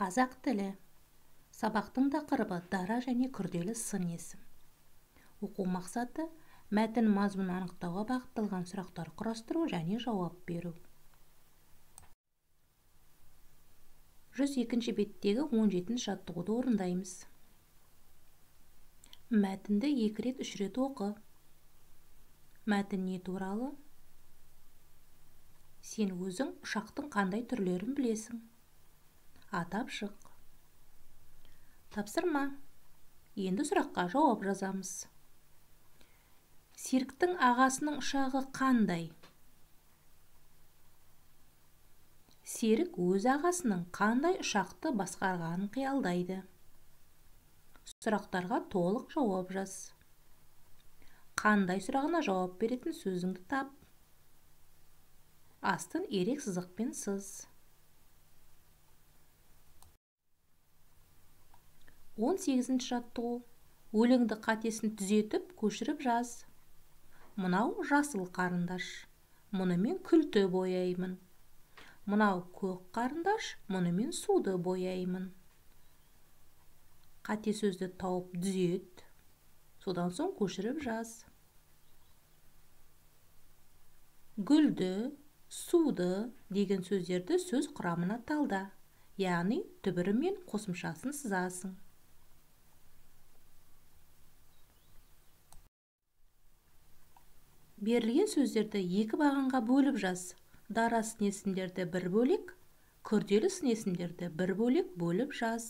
Қазақ тілі. Сабақтың тақырыбы дара және күрделі сын есім. Оқу мақсаты мәтін мазмұнын анықтауға бағытталған сұрақтар құрастыру және жауап беру. 102-ші беттегі 17-ші жаттығуды орындаймыз. Мәтінді 2 рет 3 рет оқы. Мәтін не туралы? Сен өзің ұшақтың қандай түрлерін білесің? Атап шық. Тапсырма. Енді сұраққа жауап жазамыз. Серіктің ағасының ұшағы қандай? Серік өз ағасының қандай ұшақты басқарғанын қиялдайды. Сұрақтарға толық жауап жаз. Қандай сұрағына жауап беретін сөзіңді тап. Астын ерек сызықпен сыз. 18-ші жаттығу. Өлеңді қатесін түзетіп, көшіріп жаз. Мынау жасыл қарындаш. Мұнымен күлті бояймын. Мынау көк қарындаш. Мұнымен суды бояймын. Қате сөзді тауып түзет. Содан соң көшіріп жаз. Гүлді, суды деген сөздерді сөз құрамына талда. Яғни түбірі мен қосымшасын сызасың. Берілген сөздерді 2 бағанға бөліп жаз. Дара сын есімдерді 1 бөлек, күрделі сын есімдерді 1 бөлек бөліп жаз.